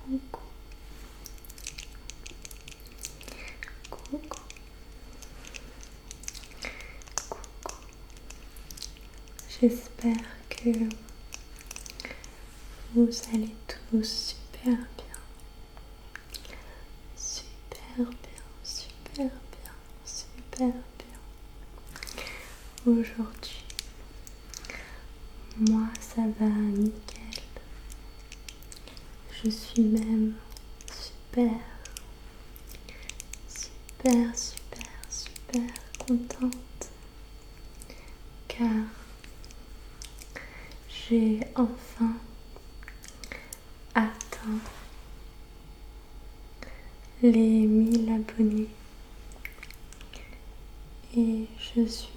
coucou, coucou, coucou. J'espère que vous allez tous super bien, super bien, super bien, super bien. Aujourd'hui, moi ça va nickel. Je suis même super, super, super, super contente car j'ai enfin atteint les 1000 abonnés et je suis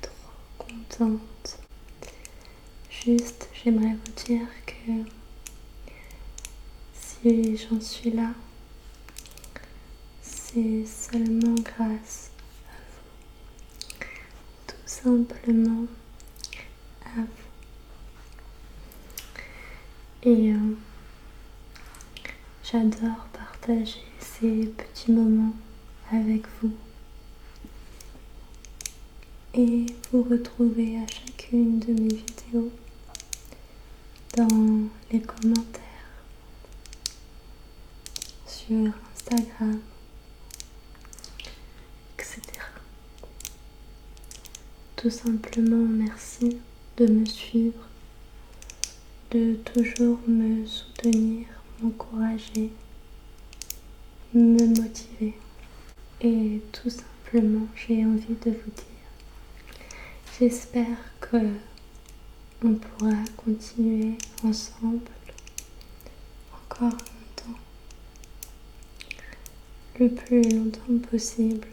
trop contente. Juste, j'aimerais vous dire que si j'en suis là, c'est seulement grâce à vous, tout simplement à vous. Et j'adore partager ces petits moments avec vous et vous retrouver à chacune de mes vidéos dans les commentaires sur Instagram, etc. Tout simplement merci de me suivre, de toujours me soutenir, m'encourager, me motiver. Et tout simplement, j'ai envie de vous dire, j'espère que on pourra continuer ensemble encore longtemps, le plus longtemps possible,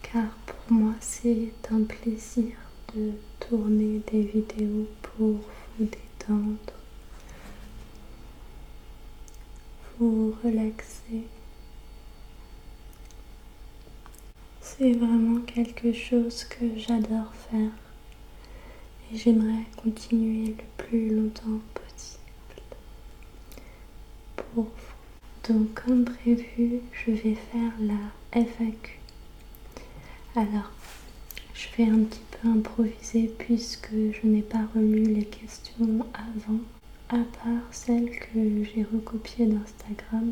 car pour moi c'est un plaisir de tourner des vidéos pour vous détendre, vous relaxer. C'est vraiment quelque chose que j'adore faire et j'aimerais continuer le plus longtemps possible pour vous. Donc comme prévu, je vais faire la FAQ. Alors, je vais un petit peu improviser puisque je n'ai pas relu les questions avant, à part celles que j'ai recopiées d'Instagram.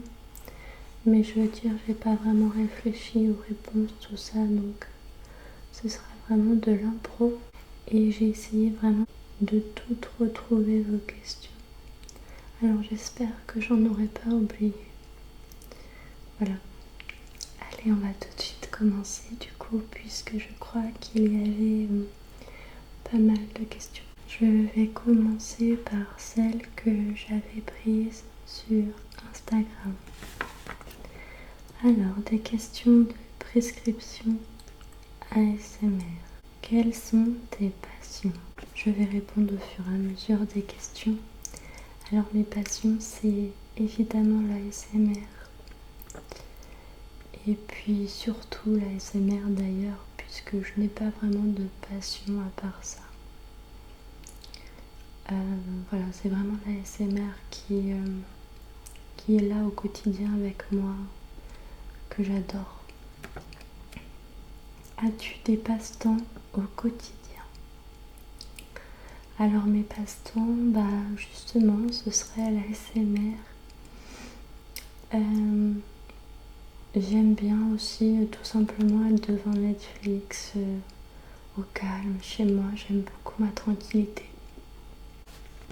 Mais je veux dire, j'ai pas vraiment réfléchi aux réponses, tout ça, donc ce sera vraiment de l'impro. Et j'ai essayé vraiment de toutes retrouver vos questions. Alors j'espère que j'en aurai pas oublié. Voilà. Allez, on va tout de suite commencer du coup, puisque je crois qu'il y avait pas mal de questions. Je vais commencer par celles que j'avais prises sur Instagram. Alors, des questions de prescription ASMR. Quelles sont tes passions? Je vais répondre au fur et à mesure des questions. Alors, mes passions, c'est évidemment l'ASMR. Et puis surtout l'ASMR d'ailleurs, puisque je n'ai pas vraiment de passion à part ça. Voilà, c'est vraiment l'ASMR qui est là au quotidien avec moi, que j'adore. As-tu des passe-temps au quotidien? Alors mes passe-temps, justement, ce serait l'ASMR. J'aime bien aussi tout simplement être devant Netflix, au calme, chez moi. J'aime beaucoup ma tranquillité,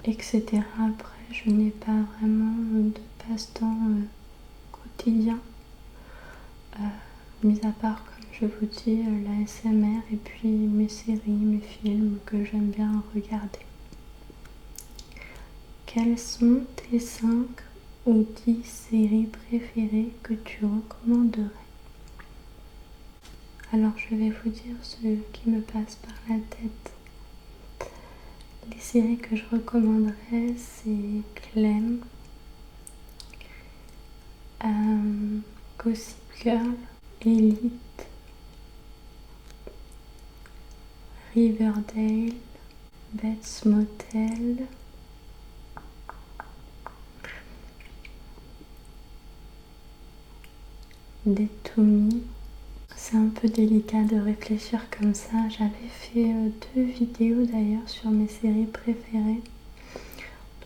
etc. Après, je n'ai pas vraiment de passe-temps quotidien, mis à part, comme je vous dis, l'ASMR et puis mes séries, mes films que j'aime bien regarder. Quelles sont tes 5 ou 10 séries préférées que tu recommanderais? Alors je vais vous dire ce qui me passe par la tête. Les séries que je recommanderais, c'est Clem, Gossip Girl, Elite, Riverdale, Bates Motel, les Toumi. C'est un peu délicat de réfléchir comme ça. J'avais fait 2 vidéos d'ailleurs sur mes séries préférées.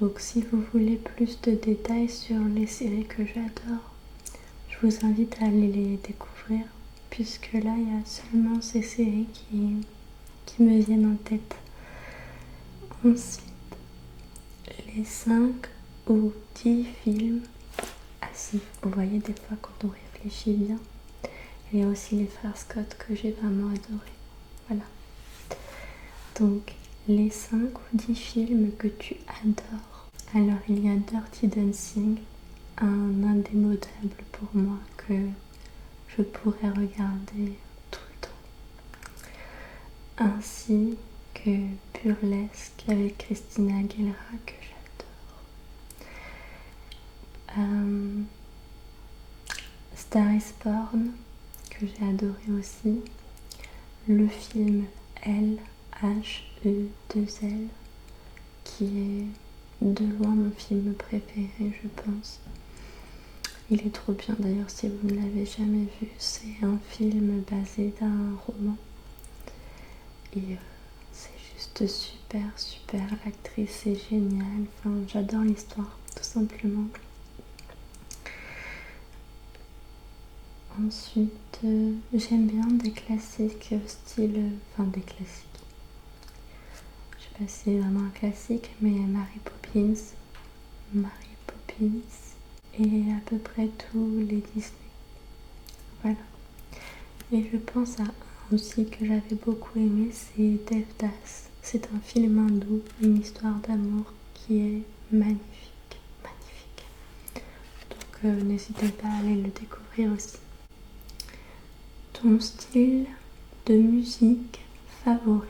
Donc si vous voulez plus de détails sur les séries que j'adore, je vous invite à aller les découvrir, puisque là il y a seulement ces séries qui me viennent en tête. Ensuite, les 5 ou 10 films. Ah si, vous voyez des fois quand on réfléchit bien. Il y a aussi les frères Scott que j'ai vraiment adoré. Voilà. Donc, les 5 ou 10 films que tu adores. Alors, il y a Dirty Dancing, un indémodable pour moi que je pourrais regarder tout le temps. Ainsi que Burlesque avec Christina Aguilera que j'adore. Star is Born que j'ai adoré aussi. Le film Elle, H-E-2-L, qui est de loin mon film préféré, je pense. Il est trop bien d'ailleurs si vous ne l'avez jamais vu. C'est un film basé d'un roman. Et c'est juste super, super. L'actrice est géniale. Enfin, j'adore l'histoire, tout simplement. Ensuite, j'aime bien des classiques style... Enfin, des classiques. Je sais pas si c'est vraiment un classique, mais Mary Poppins et à peu près tous les Disney. Voilà. Et je pense à un aussi que j'avais beaucoup aimé, c'est Devdas. C'est un film hindou, une histoire d'amour qui est magnifique, magnifique. Donc n'hésitez pas à aller le découvrir aussi. Ton style de musique favori?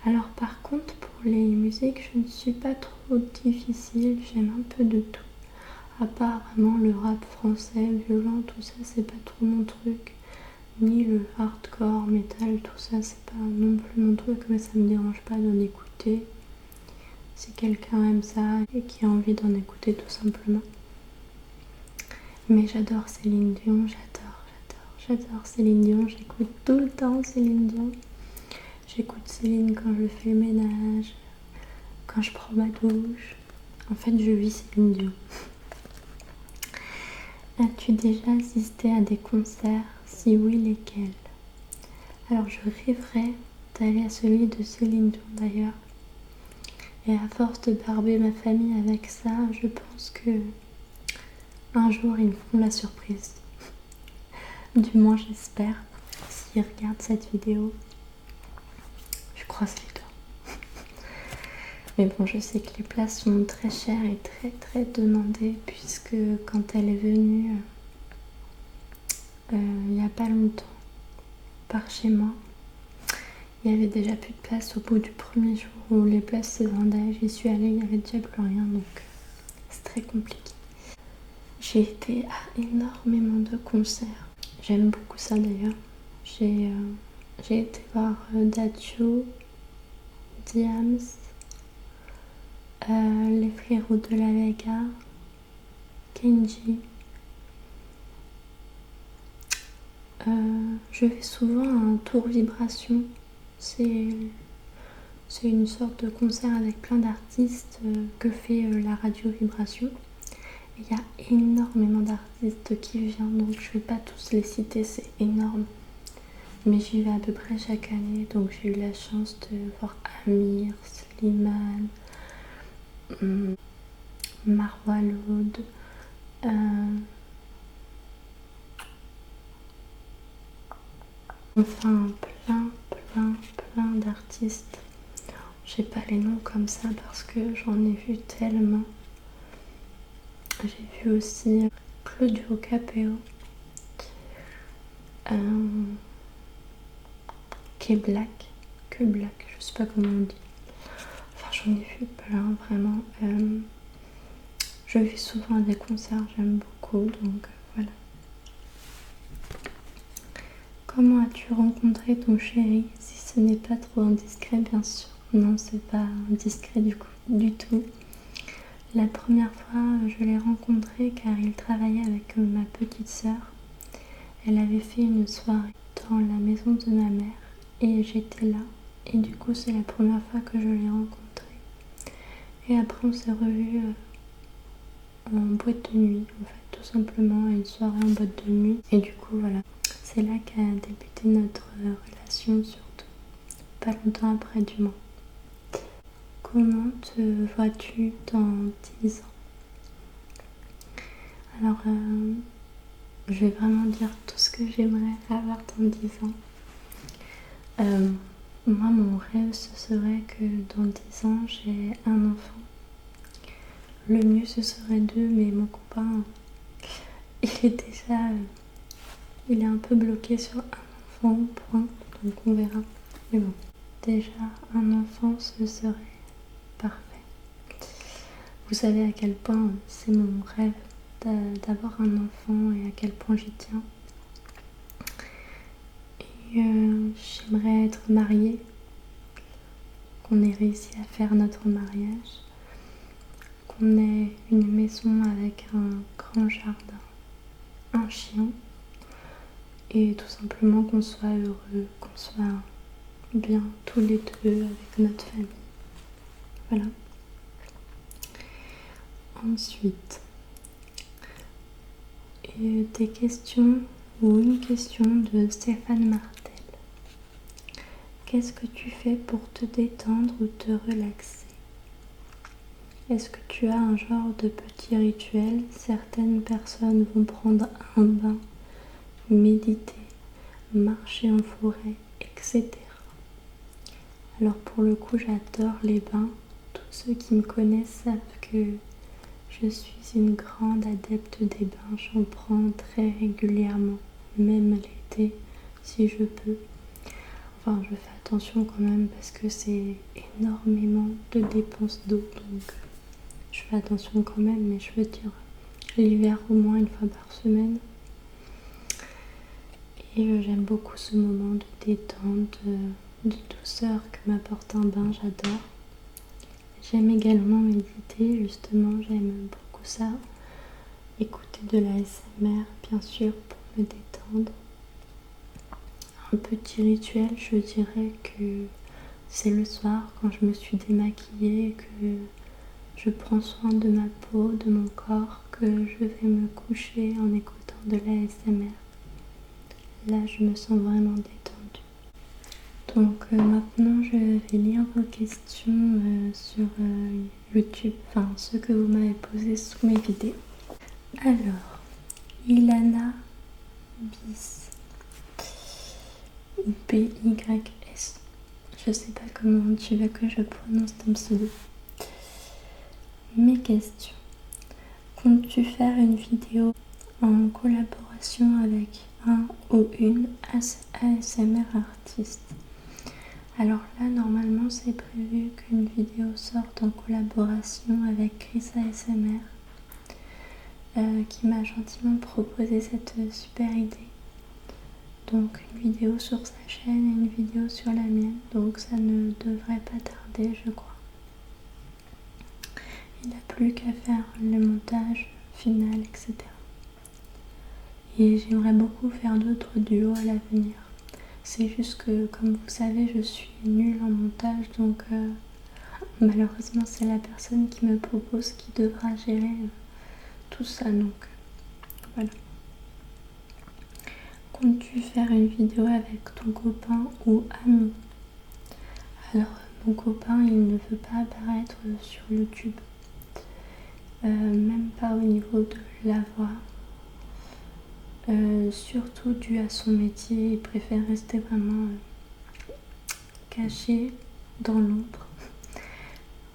Alors par contre, pour les musiques, je ne suis pas trop difficile, j'aime un peu de tout. À part vraiment le rap français, violent, tout ça, c'est pas trop mon truc. Ni le hardcore, metal, tout ça, c'est pas non plus mon truc, mais ça me dérange pas d'en écouter. Si quelqu'un aime ça et qui a envie d'en écouter tout simplement. Mais j'adore Céline Dion, j'adore Céline Dion, j'écoute tout le temps Céline Dion. J'écoute Céline quand je fais le ménage, quand je prends ma douche. En fait, je vis Céline Dion. As-tu déjà assisté à des concerts? Si oui, lesquels? Alors, je rêverais d'aller à celui de Céline Dion d'ailleurs. Et à force de barber ma famille avec ça, je pense que un jour ils me feront la surprise. Du moins, j'espère. S'ils regardent cette vidéo, je croise les doigts. Mais bon, je sais que les places sont très chères et très très demandées, puisque quand elle est venue il n'y a pas longtemps par chez moi, il y avait déjà plus de place au bout du premier jour où les places se vendaient. J'y suis allée, il n'y avait déjà plus rien, donc c'est très compliqué. J'ai été à énormément de concerts. J'aime beaucoup ça d'ailleurs. J'ai été voir Dadju, Diams, les Frérots de la Vega, Kenji. Je vais souvent à un tour vibration. C'est une sorte de concert avec plein d'artistes que fait la radio Vibration. Il y a énormément d'artistes qui viennent, donc je ne vais pas tous les citer, c'est énorme. Mais j'y vais à peu près chaque année, donc j'ai eu la chance de voir Amir, Slimane, Marwa Loud, enfin plein d'artistes. J'ai pas les noms comme ça parce que j'en ai vu tellement. J'ai vu aussi Claudio Capeo, que Black, je sais pas comment on dit. Enfin, j'en ai vu plein, vraiment. Je vais souvent à des concerts, j'aime beaucoup, donc voilà. Comment as-tu rencontré ton chéri? Si ce n'est pas trop indiscret, bien sûr. Non, c'est pas indiscret du tout. La première fois, je l'ai rencontré car il travaillait avec ma petite sœur Elle avait fait une soirée dans la maison de ma mère et j'étais là. Et du coup, c'est la première fois que je l'ai rencontrée. Et après, on s'est revus en boîte de nuit, en fait, tout simplement, à une soirée en boîte de nuit. Et du coup, voilà, c'est là qu'a débuté notre relation, surtout. Pas longtemps après, du moins. Comment te vois-tu dans 10 ans? Alors, je vais vraiment dire tout ce que j'aimerais avoir dans 10 ans. Moi, mon rêve, ce serait que dans 10 ans, j'ai un enfant. Le mieux, ce serait 2, mais mon copain, il est déjà... il est un peu bloqué sur un enfant, point. Donc on verra. Mais bon, déjà, un enfant, ce serait parfait. Vous savez à quel point c'est mon rêve d'avoir un enfant et à quel point j'y tiens. J'aimerais être mariée, qu'on ait réussi à faire notre mariage, qu'on ait une maison avec un grand jardin, un chien, et tout simplement qu'on soit heureux, qu'on soit bien tous les deux avec notre famille. Voilà. Ensuite, des questions ou une question de Stéphane Martel. Qu'est-ce que tu fais pour te détendre ou te relaxer? Est-ce que tu as un genre de petit rituel? Certaines personnes vont prendre un bain, méditer, marcher en forêt, etc. Alors pour le coup, j'adore les bains. Tous ceux qui me connaissent savent que je suis une grande adepte des bains. J'en prends très régulièrement, même l'été si je peux. Enfin, je fais attention quand même parce que c'est énormément de dépenses d'eau, donc je fais attention quand même, mais je veux dire l'hiver au moins une fois par semaine. Et j'aime beaucoup ce moment de détente, de douceur que m'apporte un bain, j'adore. J'aime également méditer, justement, j'aime beaucoup ça. Écouter de la ASMR, bien sûr, pour me détendre. Un petit rituel, je dirais que c'est le soir quand je me suis démaquillée, que je prends soin de ma peau, de mon corps, que je vais me coucher en écoutant de la ASMR. Là, je me sens vraiment détendue. Donc maintenant, je vais lire vos questions sur YouTube, enfin ceux que vous m'avez posés sous mes vidéos. Alors, Ilana Bis. BYS. Je sais pas comment tu veux que je prononce ton pseudo. Mes questions. Comptes-tu faire une vidéo en collaboration avec un ou une ASMR artiste? Alors là, normalement, c'est prévu qu'une vidéo sorte en collaboration avec Chris ASMR, qui m'a gentiment proposé cette super idée. Donc une vidéo sur sa chaîne et une vidéo sur la mienne, donc ça ne devrait pas tarder, je crois. Il n'a plus qu'à faire le montage final, etc. Et j'aimerais beaucoup faire d'autres duos à l'avenir. C'est juste que, comme vous savez, je suis nulle en montage, donc malheureusement c'est la personne qui me propose qui devra gérer tout ça, donc voilà. Comptes-tu faire une vidéo avec ton copain ou ami? Alors mon copain, il ne veut pas apparaître sur YouTube, même pas au niveau de la voix, surtout dû à son métier. Il préfère rester vraiment caché dans l'ombre.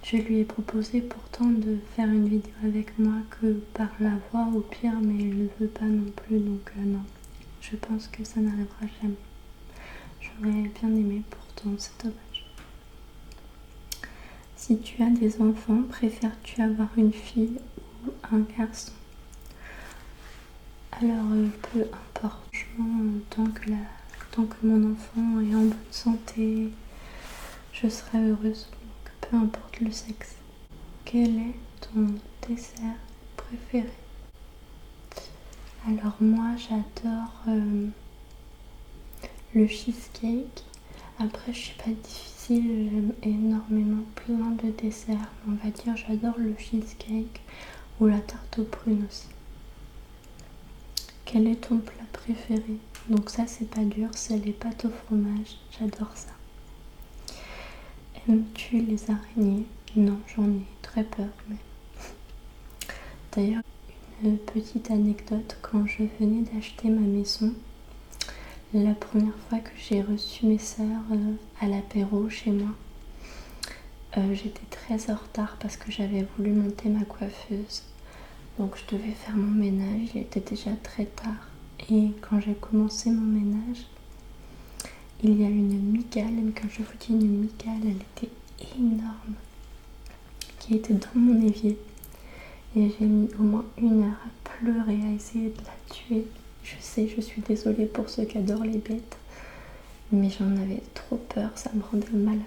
Je lui ai proposé pourtant de faire une vidéo avec moi que par la voix au pire, mais il ne veut pas non plus, donc non. Je pense que ça n'arrivera jamais. J'aurais bien aimé, pourtant c'est dommage. Si tu as des enfants, préfères-tu avoir une fille ou un garçon? Alors peu importe, tant que mon enfant est en bonne santé, je serai heureuse, donc peu importe le sexe. Quel est ton dessert préféré? Alors moi j'adore le cheesecake. Après je suis pas difficile, j'aime énormément plein de desserts. On va dire j'adore le cheesecake ou la tarte aux prunes aussi. Quel est ton plat préféré? Donc ça c'est pas dur, c'est les pâtes au fromage, j'adore ça. Aimes-tu les araignées? Non, j'en ai très peur. Mais... D'ailleurs, une petite anecdote, quand je venais d'acheter ma maison, la première fois que j'ai reçu mes sœurs à l'apéro chez moi, j'étais très en retard parce que j'avais voulu monter ma coiffeuse. Donc je devais faire mon ménage, il était déjà très tard. Et quand j'ai commencé mon ménage, il y a une migale, et quand je vous dis une migale, elle était énorme, qui était dans mon évier. Et j'ai mis au moins 1 heure à pleurer, à essayer de la tuer. Je sais, je suis désolée pour ceux qui adorent les bêtes, mais j'en avais trop peur, ça me rendait malade.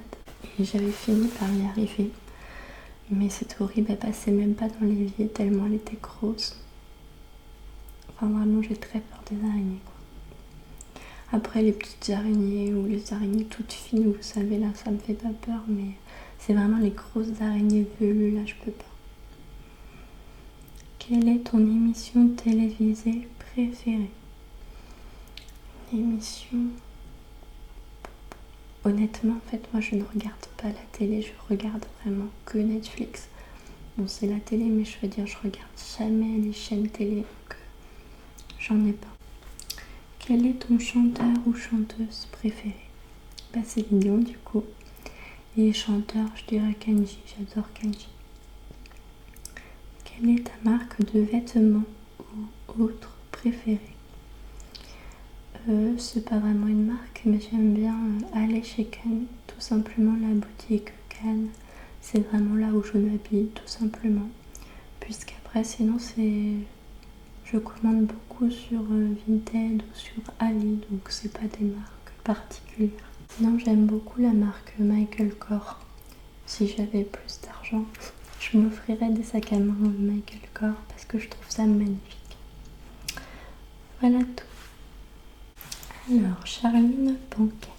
Et j'avais fini par y arriver. Mais c'est horrible, elle passait même pas dans l'évier tellement elle était grosse. Enfin vraiment j'ai très peur des araignées quoi. Après les petites araignées ou les araignées toutes fines, vous savez là ça me fait pas peur, mais c'est vraiment les grosses araignées velues là je peux pas. Quelle est ton émission télévisée préférée? Une émission... Honnêtement, en fait, moi je ne regarde pas la télé, je regarde vraiment que Netflix. Bon, c'est la télé, mais je veux dire, je regarde jamais les chaînes télé, donc j'en ai pas. Quel est ton chanteur ou chanteuse préféré? Bah, c'est Lyon, du coup. Et chanteur, je dirais Kenji, j'adore Kenji. Quelle est ta marque de vêtements ou autre préférée? C'est pas vraiment une marque, mais j'aime bien aller chez Cannes, tout simplement la boutique Cannes. C'est vraiment là où je m'habille, tout simplement. Puisqu'après, sinon, je commande beaucoup sur Vinted ou sur Ali, donc c'est pas des marques particulières. Sinon, j'aime beaucoup la marque Michael Kors. Si j'avais plus d'argent, je m'offrirais des sacs à main Michael Kors parce que je trouve ça magnifique. Voilà tout. Alors, Charline Banquet.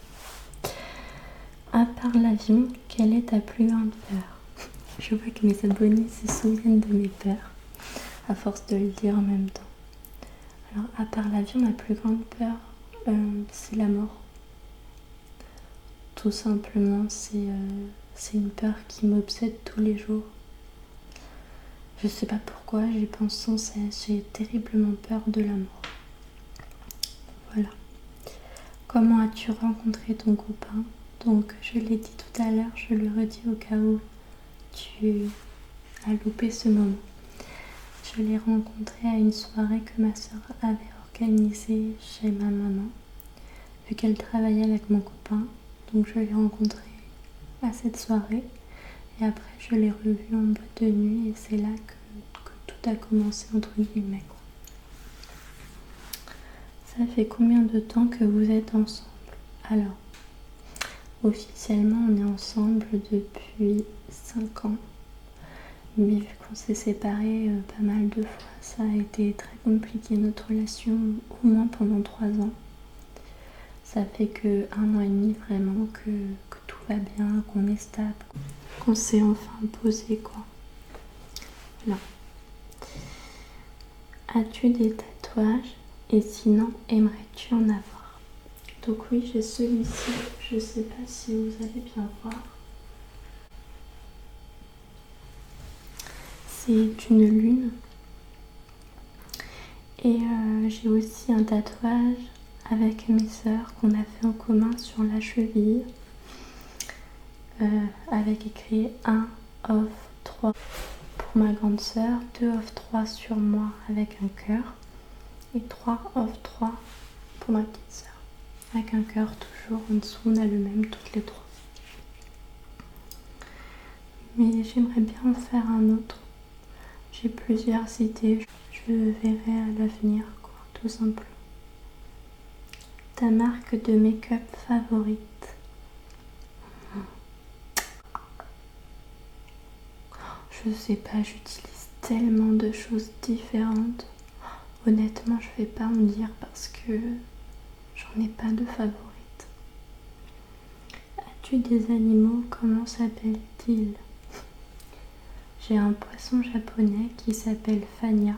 À part l'avion, quelle est ta plus grande peur? Je vois que mes abonnés se souviennent de mes peurs, à force de le dire en même temps. Alors, à part l'avion, ma plus grande peur, c'est la mort. Tout simplement, c'est une peur qui m'obsède tous les jours. Je sais pas pourquoi, j'y pense sans cesse, j'ai terriblement peur de la mort. Voilà. Comment as-tu rencontré ton copain? Donc, je l'ai dit tout à l'heure, je le redis au cas où tu as loupé ce moment. Je l'ai rencontré à une soirée que ma soeur avait organisée chez ma maman, vu qu'elle travaillait avec mon copain. Donc, je l'ai rencontré à cette soirée. Et après, je l'ai revu en boîte de nuit et c'est là que tout a commencé, entre guillemets, quoi. Ça fait combien de temps que vous êtes ensemble? Alors, officiellement, on est ensemble depuis 5 ans. Mais vu qu'on s'est séparés pas mal de fois, ça a été très compliqué notre relation, au moins pendant 3 ans. Ça fait que 1 an et demi vraiment que tout va bien, qu'on est stable, qu'on s'est enfin posé quoi. Voilà. As-tu des tatouages et sinon aimerais-tu en avoir? Donc oui, j'ai celui-ci, je sais pas si vous allez bien voir. C'est une lune. Et j'ai aussi un tatouage avec mes sœurs qu'on a fait en commun sur la cheville. Avec écrit 1 of 3 pour ma grande sœur, 2 of 3 sur moi avec un cœur et 3 of 3 pour ma petite sœur avec un cœur toujours en dessous, on a le même toutes les 3. Mais j'aimerais bien en faire un autre. J'ai plusieurs idées, je verrai à l'avenir quoi, tout simplement. Ta marque de make-up favorite? Je sais pas, j'utilise tellement de choses différentes. Honnêtement, je vais pas en dire parce que j'en ai pas de favorite. As-tu des animaux? Comment s'appellent-ils? J'ai un poisson japonais qui s'appelle Fania,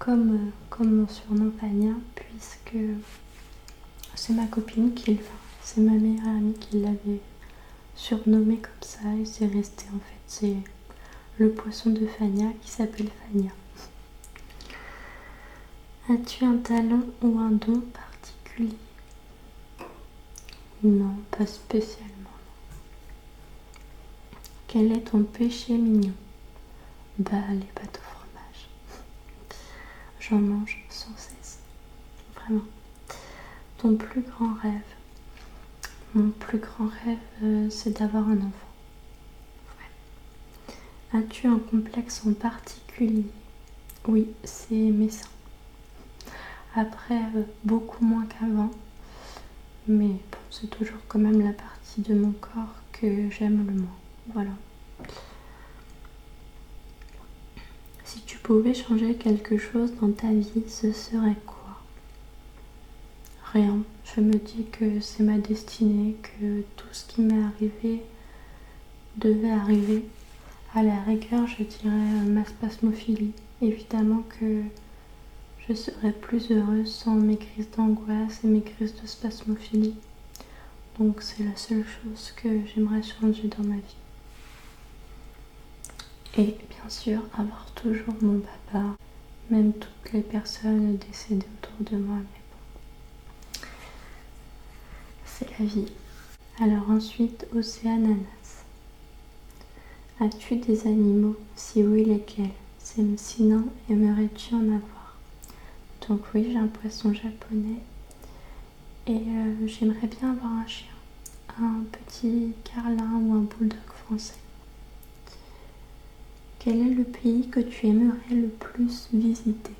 comme mon surnom Fania, puisque c'est ma copine c'est ma meilleure amie qui l'avait surnommé comme ça et c'est resté en fait. C'est le poisson de Fania qui s'appelle Fania. As-tu un talent ou un don particulier? Non, pas spécialement. Quel est ton péché mignon? Bah, les pâtes au fromage. J'en mange sans cesse. Vraiment. Ton plus grand rêve? Mon plus grand rêve, c'est d'avoir un enfant. Ouais. As-tu un complexe en particulier? Oui, c'est mes seins. Après, beaucoup moins qu'avant. Mais bon, c'est toujours quand même la partie de mon corps que j'aime le moins. Voilà. Si tu pouvais changer quelque chose dans ta vie, ce serait quoi? Rien. Je me dis que c'est ma destinée, que tout ce qui m'est arrivé devait arriver. À la rigueur, je dirais ma spasmophilie. Évidemment que je serais plus heureuse sans mes crises d'angoisse et mes crises de spasmophilie. Donc c'est la seule chose que j'aimerais changer dans ma vie. Et bien sûr, avoir toujours mon papa, même toutes les personnes décédées autour de moi, mais bon, c'est la vie. Alors ensuite, Océananas. As-tu des animaux? Si oui, lesquels? Sinon, aimerais-tu en avoir? Donc oui, j'ai un poisson japonais et j'aimerais bien avoir un chien, un petit carlin ou un bulldog français. Quel est le pays que tu aimerais le plus visiter?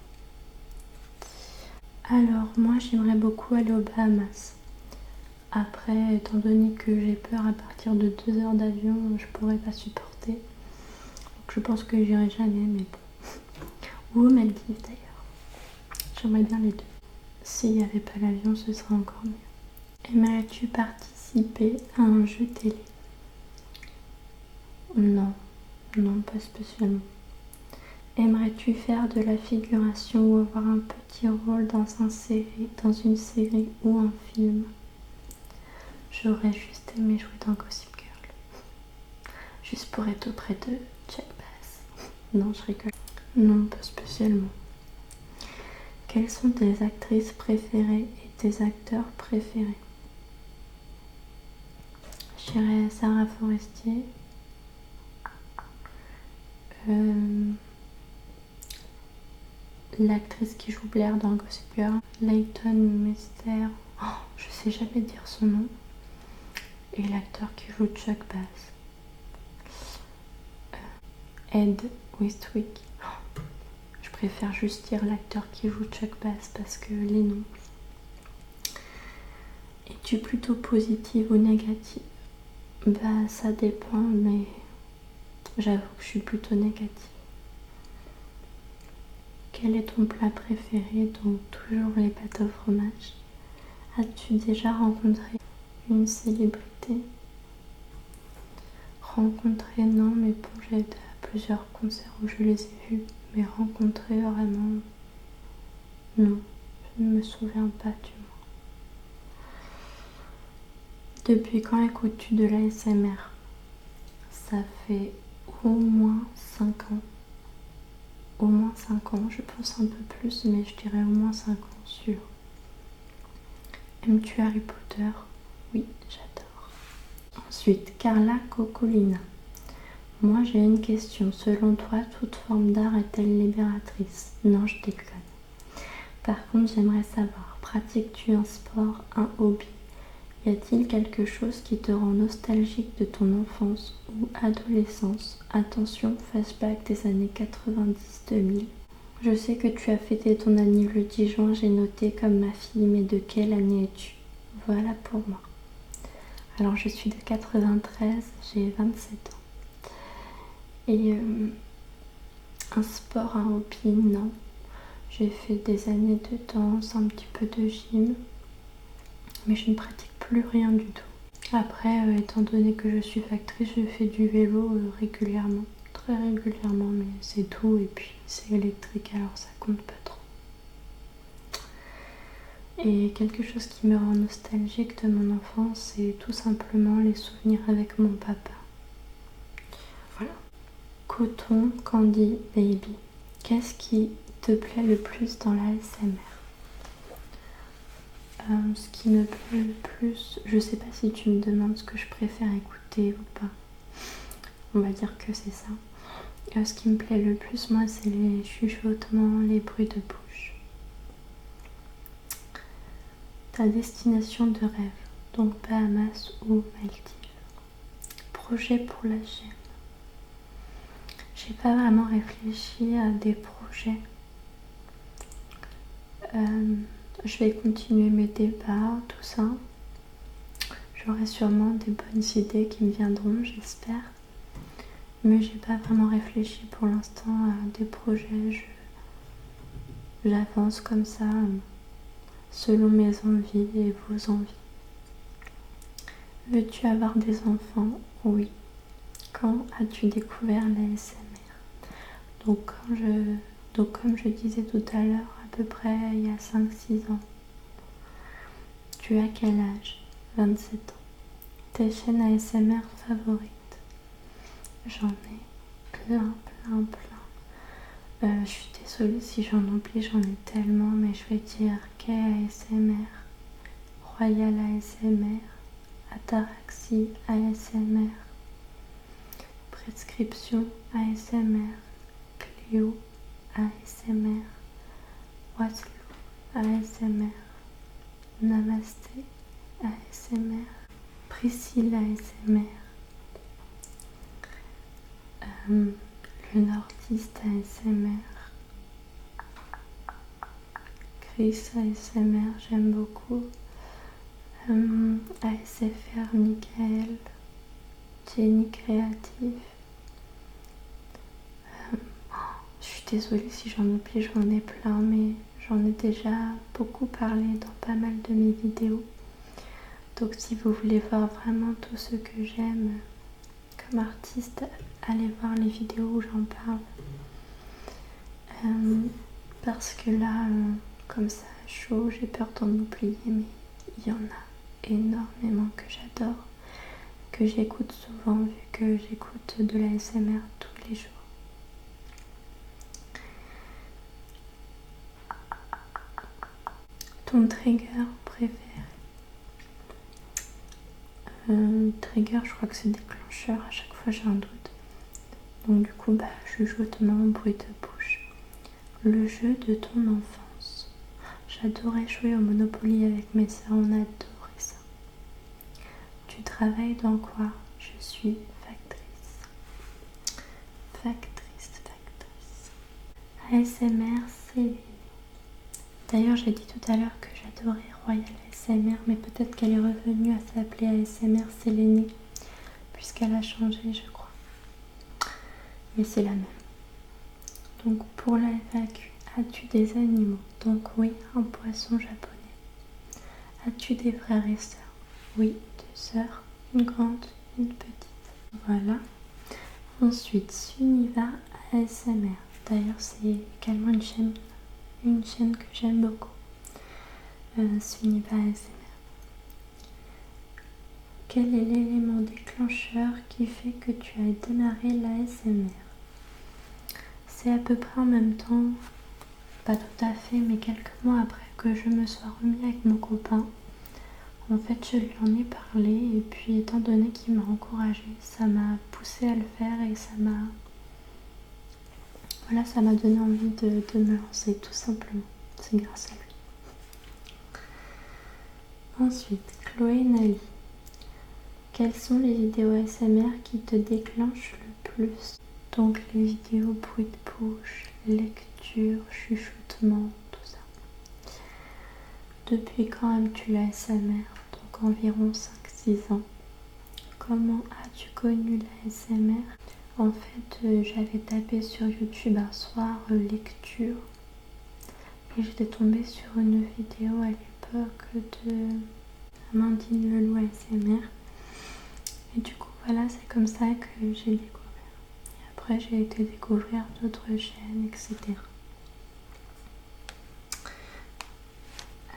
Alors moi j'aimerais beaucoup aller aux Bahamas. Après, étant donné que j'ai peur à partir de 2 heures d'avion, je pourrais pas supporter. Donc je pense que j'irai jamais, mais bon. Ou aux Maldives d'ailleurs. J'aimerais bien les deux. S'il n'y avait pas l'avion, ce serait encore mieux. Aimerais-tu participer à un jeu télé? Non, non, pas spécialement. Aimerais-tu faire de la figuration ou avoir un petit rôle dans une série ou un film? J'aurais juste aimé jouer dans Gossip Girl. Juste pour être auprès de Jack Bass. Non, je rigole. Non, pas spécialement. Quelles sont tes actrices préférées et tes acteurs préférés? Je dirais Sarah Forestier. L'actrice qui joue Blair dans Gossip Girl. Leighton Meester. Oh, je sais jamais dire son nom. Et l'acteur qui joue Chuck Bass. Ed Westwick. Oh, je préfère juste dire l'acteur qui joue Chuck Bass parce que les noms. Es-tu plutôt positive ou négative? Bah ça dépend, mais j'avoue que je suis plutôt négative. Quel est ton plat préféré? Donc toujours les pâtes au fromage. As-tu déjà rencontré une célébrité? Rencontré non, mais bon, j'ai été à plusieurs concerts où je les ai vus. Mais rencontrer vraiment, non, je ne me souviens pas du moins. Depuis quand écoutes-tu de l'ASMR? Ça fait au moins 5 ans. Au moins 5 ans, je pense un peu plus, mais je dirais au moins 5 ans sûr. Aimes-tu Harry Potter? Oui, j'adore. Ensuite, Carla Cocolina. Moi j'ai une question. Selon toi, toute forme d'art est-elle libératrice? Non, je déconne. Par contre, j'aimerais savoir, pratiques-tu un sport, un hobby? Y a-t-il quelque chose qui te rend nostalgique de ton enfance ou adolescence? Attention, flashback des années 90-2000. Je sais que tu as fêté ton année le 10 juin, j'ai noté comme ma fille, mais de quelle année es-tu? Voilà pour moi. Alors je suis de 93, j'ai 27 ans. Et un sport, un hobby, non. J'ai fait des années de danse, un petit peu de gym, mais je ne pratique plus rien du tout. Après, étant donné que je suis factrice, je fais du vélo régulièrement, très régulièrement, mais c'est tout. Et puis c'est électrique, alors ça compte pas trop. Et quelque chose qui me rend nostalgique de mon enfance, c'est tout simplement les souvenirs avec mon papa. Voilà. Coton Candy Baby. Qu'est-ce qui te plaît le plus dans l'ASMR? Ce qui me plaît le plus, je sais pas si tu me demandes ce que je préfère écouter ou pas. On va dire que c'est ça. Ce qui me plaît le plus, moi, c'est les chuchotements, les bruits de bouche. Ta destination de rêve, donc Bahamas ou Maldives. Projet pour la chaîne. J'ai pas vraiment réfléchi à des projets. Je vais continuer mes débats, tout ça. J'aurai sûrement des bonnes idées qui me viendront, j'espère. Mais j'ai pas vraiment réfléchi pour l'instant à des projets. J'avance comme ça, selon mes envies et vos envies. Veux-tu avoir des enfants? Oui. Quand as-tu découvert l'ASMR? Donc comme je disais tout à l'heure, à peu près il y a 5-6 ans. Tu as quel âge? 27 ans. Tes chaînes ASMR favorites? J'en ai plein. Je suis désolée si j'en oublie, j'en ai tellement, mais je vais dire Kay ASMR, Royal ASMR, Ataraxie ASMR, Prescription ASMR, Cléo ASMR, Waslo ASMR, Namasté ASMR, Priscilla ASMR, le nordiste ASMR, Chris ASMR, j'aime beaucoup, ASFR Michael, Jenny Créatif. Je suis désolée si j'en oublie, j'en ai plein, mais j'en ai déjà beaucoup parlé dans pas mal de mes vidéos. Donc si vous voulez voir vraiment tout ce que j'aime comme artiste, allez voir les vidéos où j'en parle. Parce que là, comme ça, chaud, j'ai peur d'en oublier, mais il y en a énormément que j'adore, que j'écoute souvent vu que j'écoute de la l'ASMR tous les jours. Ton trigger préféré? Trigger, je crois que c'est déclencheur, à chaque fois j'ai un doute. Donc du coup, chuchotement, bruit de bouche. Le jeu de ton enfance. J'adorais jouer au Monopoly avec mes soeurs, on adorait ça. Tu travailles dans quoi? Je suis factrice. ASMR, c'est... D'ailleurs, j'ai dit tout à l'heure que j'adorais Royal ASMR, mais peut-être qu'elle est revenue à s'appeler ASMR Sélénée, puisqu'elle a changé, je crois. Mais c'est la même. Donc pour la FAQ, as-tu des animaux? Donc oui, un poisson japonais. As-tu des frères et sœurs? Oui, 2 sœurs, une grande, une petite. Voilà. Ensuite, Suniva ASMR. D'ailleurs, c'est également une chaîne que j'aime beaucoup. Suniva ASMR. Quel est l'élément déclencheur qui fait que tu as démarré l'ASMR? C'est à peu près en même temps, pas tout à fait, mais quelques mois après que je me sois remis avec mon copain. En fait, je lui en ai parlé et puis étant donné qu'il m'a encouragée, ça m'a poussée à le faire et ça m'a donné envie de me lancer tout simplement. C'est grâce à lui. Ensuite, Chloé Nali. Quelles sont les vidéos ASMR qui te déclenchent le plus? Donc les vidéos bruit de bouche, lecture, chuchotement, tout ça. Depuis quand aimes-tu l'ASMR? Donc environ 5-6 ans. Comment as-tu connu l'ASMR? En fait, j'avais tapé sur YouTube un soir lecture oui, j'étais tombée sur une vidéo à l'époque de Amandine Leloup ASMR. Et du coup, voilà, c'est comme ça que j'ai découvert. Et après, j'ai été découvrir d'autres chaînes, etc.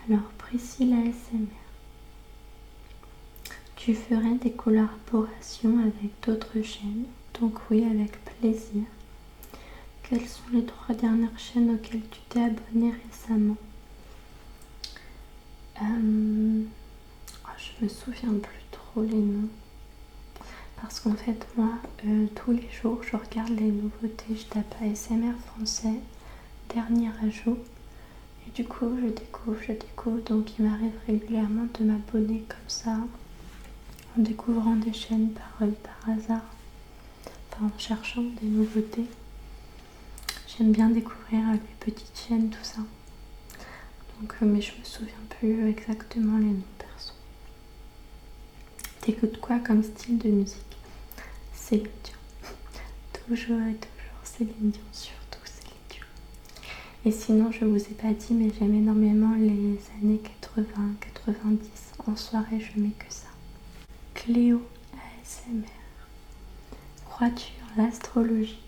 Alors, Priscilla ASMR. Tu ferais des collaborations avec d'autres chaînes? Donc oui, avec plaisir. Quelles sont les 3 dernières chaînes auxquelles tu t'es abonné récemment? Je me souviens plus trop les noms. Parce qu'en fait, moi, tous les jours, je regarde les nouveautés. Je tape ASMR français, dernier ajout. Et du coup, je découvre. Donc, il m'arrive régulièrement de m'abonner comme ça, en découvrant des chaînes par hasard. Enfin, en cherchant des nouveautés. J'aime bien découvrir les petites chaînes, tout ça. Donc, mais je me souviens plus exactement les noms perso. T'écoutes quoi comme style de musique? Céline Dion. Toujours et toujours Céline Dion, surtout Céline Dion. Et sinon, je vous ai pas dit, mais j'aime énormément les années 80, 90. En soirée, je mets que ça. Cléo ASMR. Crois-tu en l'astrologie?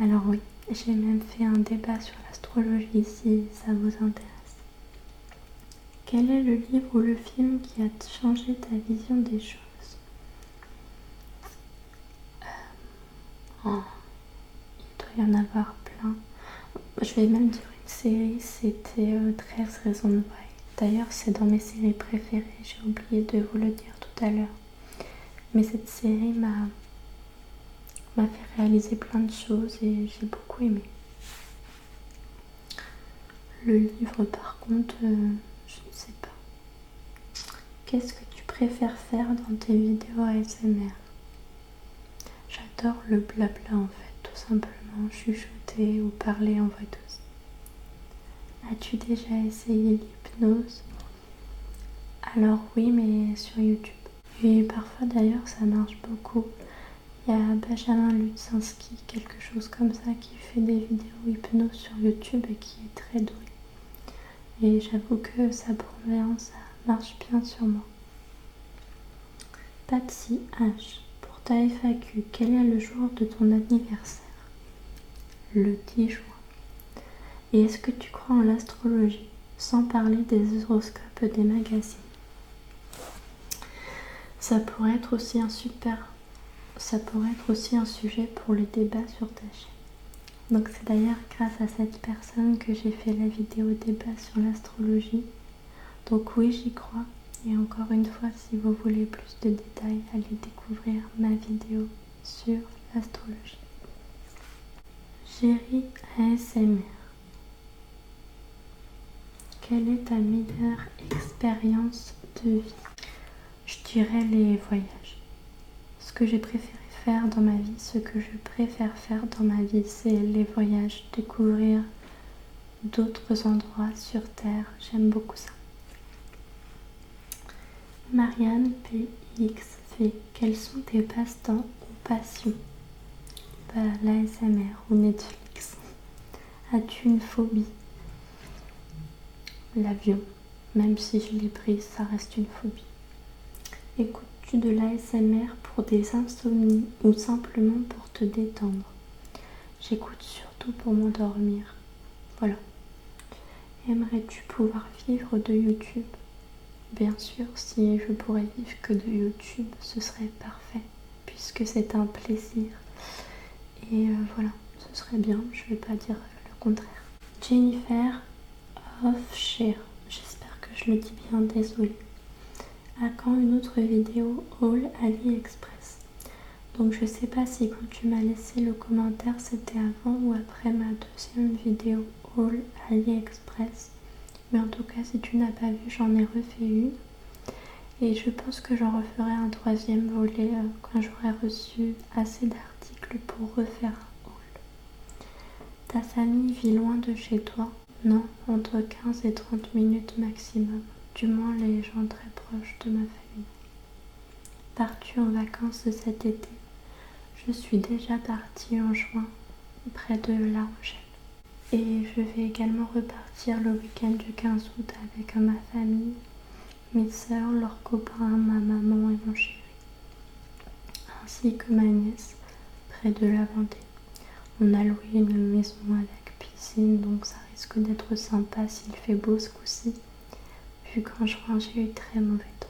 Alors oui, j'ai même fait un débat sur l'astrologie si ça vous intéresse. Quel est le livre ou le film qui a changé ta vision des choses? Oh, il doit y en avoir plein. Je vais même dire une série, c'était 13 raisons de Why. D'ailleurs, c'est dans mes séries préférées, j'ai oublié de vous le dire tout à l'heure. Mais cette série m'a fait réaliser plein de choses et j'ai beaucoup aimé. Le livre, par contre, je ne sais pas. Qu'est-ce que tu préfères faire dans tes vidéos ASMR? J'adore le blabla en fait, tout simplement, chuchoter ou parler en voix douce. As-tu déjà essayé l'hypnose? Alors oui, mais sur YouTube. Et parfois d'ailleurs ça marche beaucoup. Il y a Benjamin Lutzinski, quelque chose comme ça, qui fait des vidéos hypnose sur YouTube et qui est très doué. Et j'avoue que sa bienveillance, ça marche bien sur moi. Patsy H. Pour ta FAQ, quel est le jour de ton anniversaire? Le 10 juin. Et est-ce que tu crois en l'astrologie? Sans parler des horoscopes des magazines. Ça pourrait être aussi un sujet pour les débats sur ta chaîne. Donc c'est d'ailleurs grâce à cette personne que j'ai fait la vidéo débat sur l'astrologie. Donc oui, j'y crois. Et encore une fois, si vous voulez plus de détails, allez découvrir ma vidéo sur l'astrologie. Géry ASMR. Quelle est ta meilleure expérience de vie? Je dirais les voyages. Ce que j'ai préféré faire dans ma vie, ce que je préfère faire dans ma vie, c'est les voyages, découvrir d'autres endroits sur Terre. J'aime beaucoup ça. Marianne PXV, quels sont tes passe-temps ou passions? L'ASMR ou Netflix. As-tu une phobie? L'avion. Même si je l'ai prise, ça reste une phobie. Écoutes-tu de l'ASMR pour des insomnies ou simplement pour te détendre? J'écoute surtout pour m'endormir. Voilà. Aimerais-tu pouvoir vivre de YouTube? Bien sûr, si je pourrais vivre que de YouTube, ce serait parfait, puisque c'est un plaisir. Et voilà, ce serait bien, je ne vais pas dire le contraire. Jennifer Offshire, j'espère que je le dis bien, désolée. À quand une autre vidéo haul AliExpress? Donc je sais pas si quand tu m'as laissé le commentaire c'était avant ou après ma deuxième vidéo haul AliExpress. Mais en tout cas, si tu n'as pas vu, j'en ai refait une. Et je pense que j'en referai un troisième volet quand j'aurai reçu assez d'articles pour refaire un haul. Ta famille vit loin de chez toi? Non, entre 15 et 30 minutes maximum. Du moins les gens très proches de ma famille. Pars-tu en vacances cet été? Je suis déjà partie en juin, près de La Rochelle. Et je vais également repartir le week-end du 15 août avec ma famille, mes soeurs, leurs copains, ma maman et mon chéri, ainsi que ma nièce, près de la Vendée. On a loué une maison avec piscine, donc ça risque d'être sympa s'il fait beau ce coup-ci, vu qu'en juin j'ai eu très mauvais temps.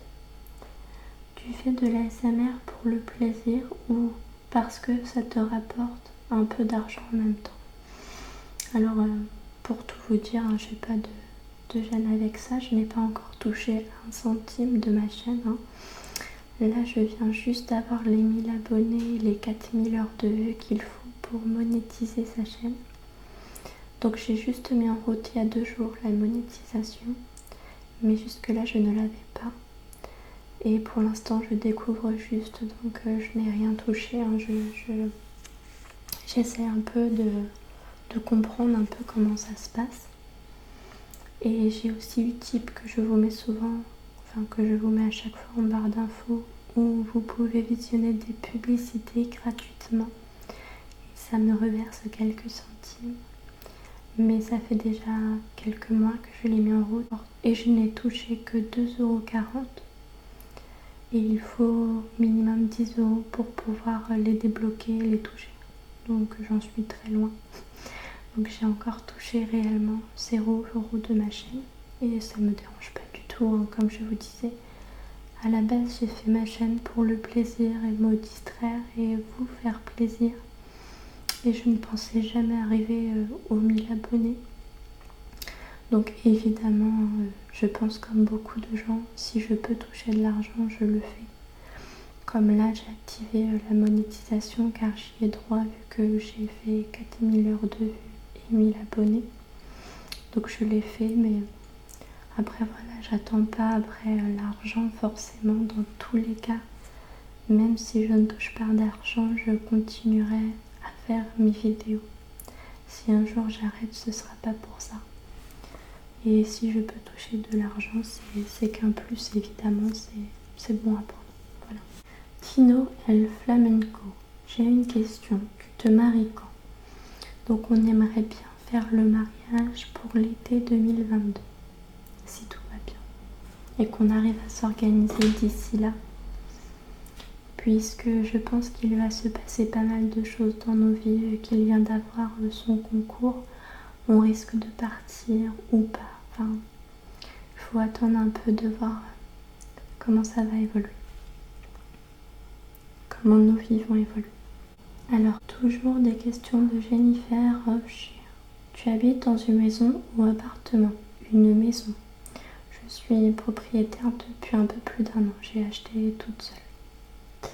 Tu fais de l'ASMR pour le plaisir ou parce que ça te rapporte un peu d'argent en même temps? Alors, pour tout vous dire, hein, j'ai pas de gêne avec ça. Je n'ai pas encore touché un centime de ma chaîne. Hein. Là, je viens juste d'avoir les 1000 abonnés et les 4000 heures de vues qu'il faut pour monétiser sa chaîne. Donc, j'ai juste mis en route il y a 2 jours la monétisation. Mais jusque-là, je ne l'avais pas. Et pour l'instant, je découvre juste, donc je n'ai rien touché. Hein. J'essaie un peu de comprendre un peu comment ça se passe. Et j'ai aussi Utip que je vous mets souvent, enfin que je vous mets à chaque fois en barre d'infos, où vous pouvez visionner des publicités gratuitement. Et ça me reverse quelques centimes. Mais ça fait déjà quelques mois que je l'ai mis en route. Et je n'ai touché que 2,40 €. Et il faut minimum 10 € pour pouvoir les débloquer et les toucher. Donc j'en suis très loin. Donc j'ai encore touché réellement 0 € de ma chaîne. Et ça me dérange pas du tout, hein. Comme je vous disais, à la base j'ai fait ma chaîne pour le plaisir et me distraire et vous faire plaisir. Et je ne pensais jamais arriver aux 1000 abonnés. Donc évidemment, je pense comme beaucoup de gens, si je peux toucher de l'argent, je le fais. Comme là, j'ai activé la monétisation car j'y ai droit vu que j'ai fait 4000 heures de vues et 1000 abonnés. Donc je l'ai fait, mais après voilà, j'attends pas après l'argent forcément dans tous les cas. Même si je ne touche pas d'argent, je continuerai à faire mes vidéos. Si un jour j'arrête, ce sera pas pour ça. Et si je peux toucher de l'argent, c'est qu'un plus, évidemment, c'est bon à prendre. Voilà. Tino El Flamenco, j'ai une question. Tu te maries quand? Donc on aimerait bien faire le mariage pour l'été 2022, si tout va bien. Et qu'on arrive à s'organiser d'ici là. Puisque je pense qu'il va se passer pas mal de choses dans nos vies, qu'il vient d'avoir son concours. On risque de partir ou pas. Enfin, il faut attendre un peu de voir comment ça va évoluer. Comment nos vies vont évoluer. Alors, toujours des questions de Jennifer Roche. Tu habites dans une maison ou appartement? Une maison. Je suis propriétaire depuis un peu plus d'1 an. J'ai acheté toute seule.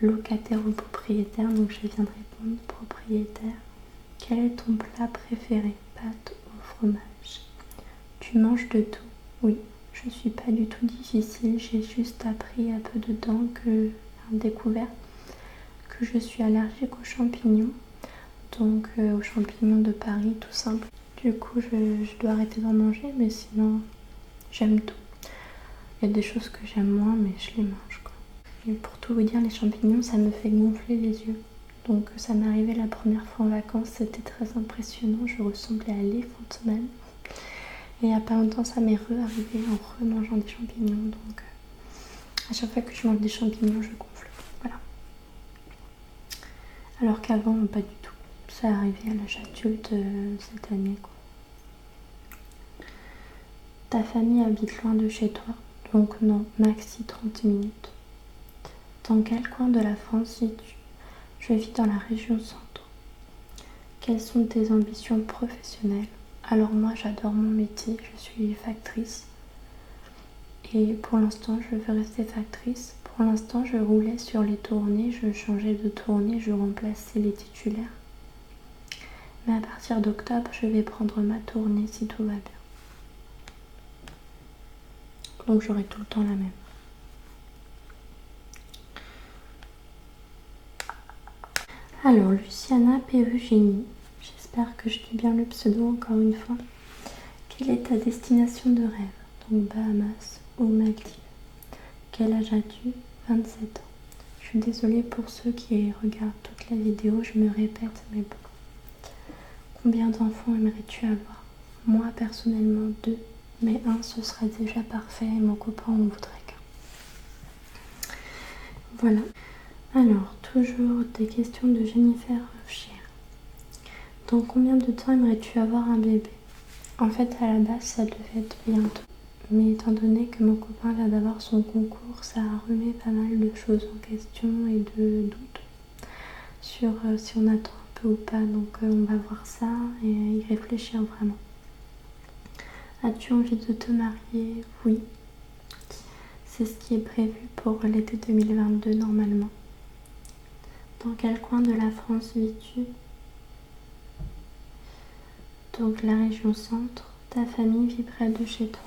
Locataire ou propriétaire, donc je viens de répondre propriétaire. Quel est ton plat préféré? Pâtes au fromage. Tu manges de tout? Oui, je suis pas du tout difficile, j'ai juste appris un peu dedans découvert que je suis allergique aux champignons, donc aux champignons de Paris tout simple. Du coup je dois arrêter d'en manger, mais sinon j'aime tout. Il y a des choses que j'aime moins, mais je les mange quoi. Et pour tout vous dire, les champignons ça me fait gonfler les yeux. Donc ça m'est arrivé la première fois en vacances, c'était très impressionnant, je ressemblais à l'éléphant même. Et il n'y a pas longtemps ça m'est arrivé en remangeant des champignons, donc à chaque fois que je mange des champignons je gonfle, voilà. Alors qu'avant pas du tout, ça arrivait à l'âge adulte cette année quoi. Ta famille habite loin de chez toi? Donc non, maxi 30 minutes. Dans quel coin de la France vis-tu? Je vis dans la région centre. Quelles sont tes ambitions professionnelles? Alors moi j'adore mon métier, je suis factrice. Et pour l'instant je veux rester factrice. Pour l'instant je roulais sur les tournées, je changeais de tournée, je remplaçais les titulaires. Mais à partir d'octobre je vais prendre ma tournée si tout va bien. Donc j'aurai tout le temps la même. Alors, Luciana P. Eugénie, j'espère que je dis bien le pseudo encore une fois. Quelle est ta destination de rêve? Donc Bahamas ou Maldives. Quel âge as-tu? 27 ans. Je suis désolée pour ceux qui regardent toute la vidéo, je me répète, mais bon. Combien d'enfants aimerais-tu avoir? Moi, personnellement, 2. Mais 1, ce serait déjà parfait et mon copain en voudrait qu'un. Voilà. Alors, toujours des questions de Jennifer Scheer. Dans combien de temps aimerais-tu avoir un bébé? En fait, à la base, ça devait être bientôt. Mais étant donné que mon copain vient d'avoir son concours, ça remet pas mal de choses en question et de doutes sur si on attend un peu ou pas. Donc on va voir ça et y réfléchir vraiment. As-tu envie de te marier? Oui. C'est ce qui est prévu pour l'été 2022 normalement. Dans quel coin de la France vis-tu? Donc la région centre. Ta famille vit près de chez toi?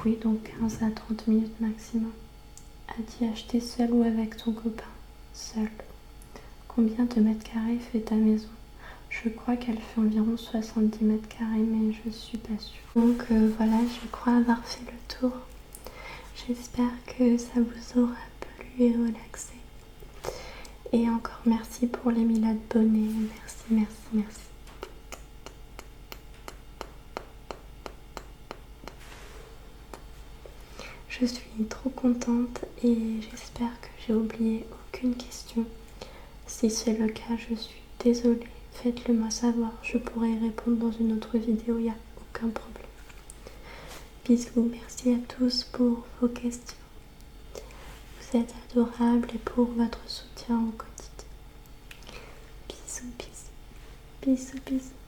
Oui, donc 15 à 30 minutes maximum. As-tu acheté seul ou avec ton copain? Seul. Combien de mètres carrés fait ta maison? Je crois qu'elle fait environ 70 mètres carrés, mais je suis pas sûre. Donc voilà, je crois avoir fait le tour. J'espère que ça vous aura plu et relaxé. Et encore merci pour les 1000 abonnés. Merci, merci, merci. Je suis trop contente et j'espère que j'ai oublié aucune question. Si c'est le cas, je suis désolée. Faites-le moi savoir, je pourrai y répondre dans une autre vidéo, il n'y a aucun problème. Bisous, merci à tous pour vos questions. Vous êtes adorables et pour votre soutien au quotidien. Bisous, bisous, bisous, bisous.